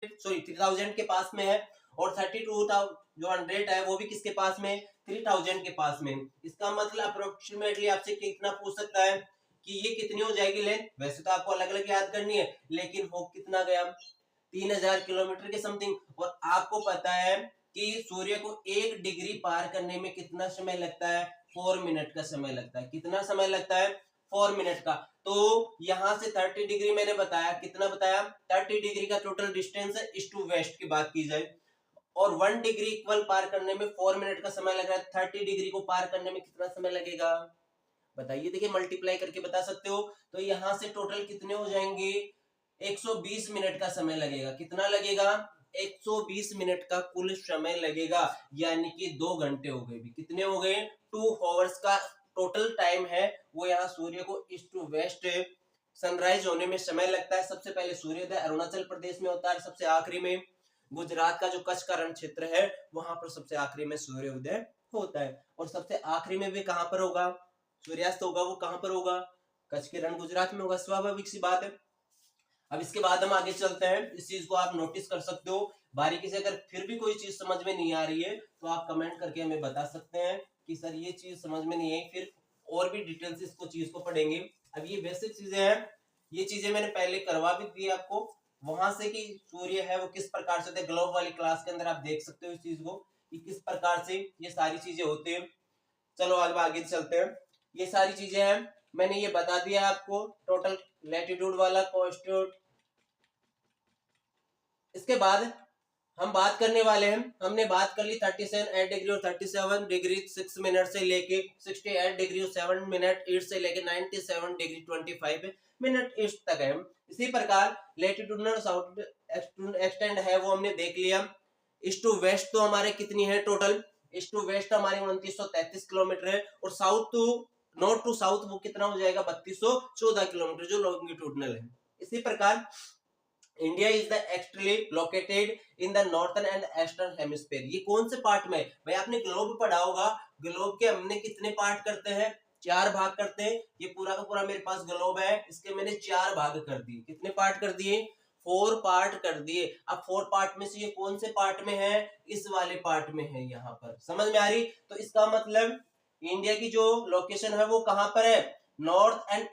Sorry 3000 के पास में है, और 32,100 है वो भी किसके पास में, 3000 के पास में। इसका मतलब अप्रोक्सीमेटली आपसे कितना पूछ सकता है कि ये कितनी हो जाएगी लेंथ। वैसे तो आपको अलग अलग याद करनी है, लेकिन हो कितना गया, 3000 किलोमीटर के समथिंग। और आपको पता है कि सूर्य को 1 डिग्री पार करने में कितना समय लगता है, 4 मिनट का समय लगता है। कितना समय लगता है, 4 मिनट का। तो यहां से 30 डिग्री मैंने बताया, कितना बताया, 30 डिग्री का टोटल डिस्टेंस है ईस्ट टू वेस्ट की बात की जाए, और 1 डिग्री इक्वल पार करने में 4 मिनट का समय लग रहा है। 30 डिग्री को पार करने में कितना समय लगेगा, बताइए। देखिए मल्टीप्लाई करके बता सकते हो। तो यहाँ से टोटल कितने हो जाएंगे, 120 मिनट का समय लगेगा। कितना लगेगा, 120 मिनट का कुल समय लगेगा, यानी कि 2 घंटे हो गए। भी कितने हो गए, 2 आवर्स का टोटल टाइम है वो यहाँ सूर्य को ईस्ट टू वेस्ट सनराइज होने में समय लगता है। सबसे पहले सूर्योदय अरुणाचल प्रदेश में होता है, सबसे आखिरी में गुजरात का जो कच्छ का रण क्षेत्र है वहां पर सबसे आखिरी में सूर्योदय होता है। और सबसे आखिरी में भी कहां पर होगा, सूर्यास्त होगा, वो कहां पर होगा, कच्छ के रण गुजरात में होगा, स्वाभाविक सी बात है। अब इसके बाद हम आगे चलते हैं, इस चीज को आप नोटिस कर सकते हो बारीकी से। अगर फिर भी कोई चीज समझ में नहीं आ रही है तो आप कमेंट करके हमें बता सकते हैं कि सर ये चीज समझ में नहीं आई, फिर और भी डिटेल से इसको चीज को पढ़ेंगे। अब ये बेसिक चीजें हैं, ये चीजें मैंने पहले करवा भी दी आपको, वहां से कि सूर्य है वो किस प्रकार से होते हैं, ग्लोब वाली क्लास के अंदर आप देख सकते हो इस चीज को कि किस प्रकार से ये सारी चीजें होती है। चलो अब आगे चलते हैं। ये सारी चीजें हैं, मैंने ये बता दिया आपको, टोटल लैटिट्यूड वाला कॉन्स्टिट्यूट। इसके बाद हम बात करने वाले हैं, हमने बात कर ली 37 डिग्री और 37 डिग्री 6 मिनट से लेके 68 डिग्री 7 मिनट ईस्ट से लेके 97 डिग्री 25 मिनट ईस्ट तक है। इसी प्रकार लेटिट्यूडनल साउथ एक्सटेंड है वो हमने देख लिया। ईस्ट टू वेस्ट तो हमारे कितनी है टोटल, ईस्ट टू वेस्ट हमारे 2933 किलोमीटर है, और south to north to south वो कितना हो जाएगा, 3214 किलोमीटर जो लॉन्गिट्यूडनल है। इसी प्रकार India is the actually located in the northern and eastern hemisphere. ये कौन से पार्ट में, भाई आपने ग्लोब पढ़ा होगा, ग्लोब के हमने कितने पार्ट करते हैं, 4 भाग करते हैं। ये पूरा का पूरा मेरे पास ग्लोब है, इसके मैंने 4 भाग कर दिए। कितने पार्ट कर दिए, 4 पार्ट कर दिए। अब 4 पार्ट में से ये कौन से पार्ट में है, इस वाले पार्ट में है, यहाँ पर समझ में आ रही। तो इसका मतलब इंडिया की जो लोकेशन है वो कहां पर है, नॉर्थ एंड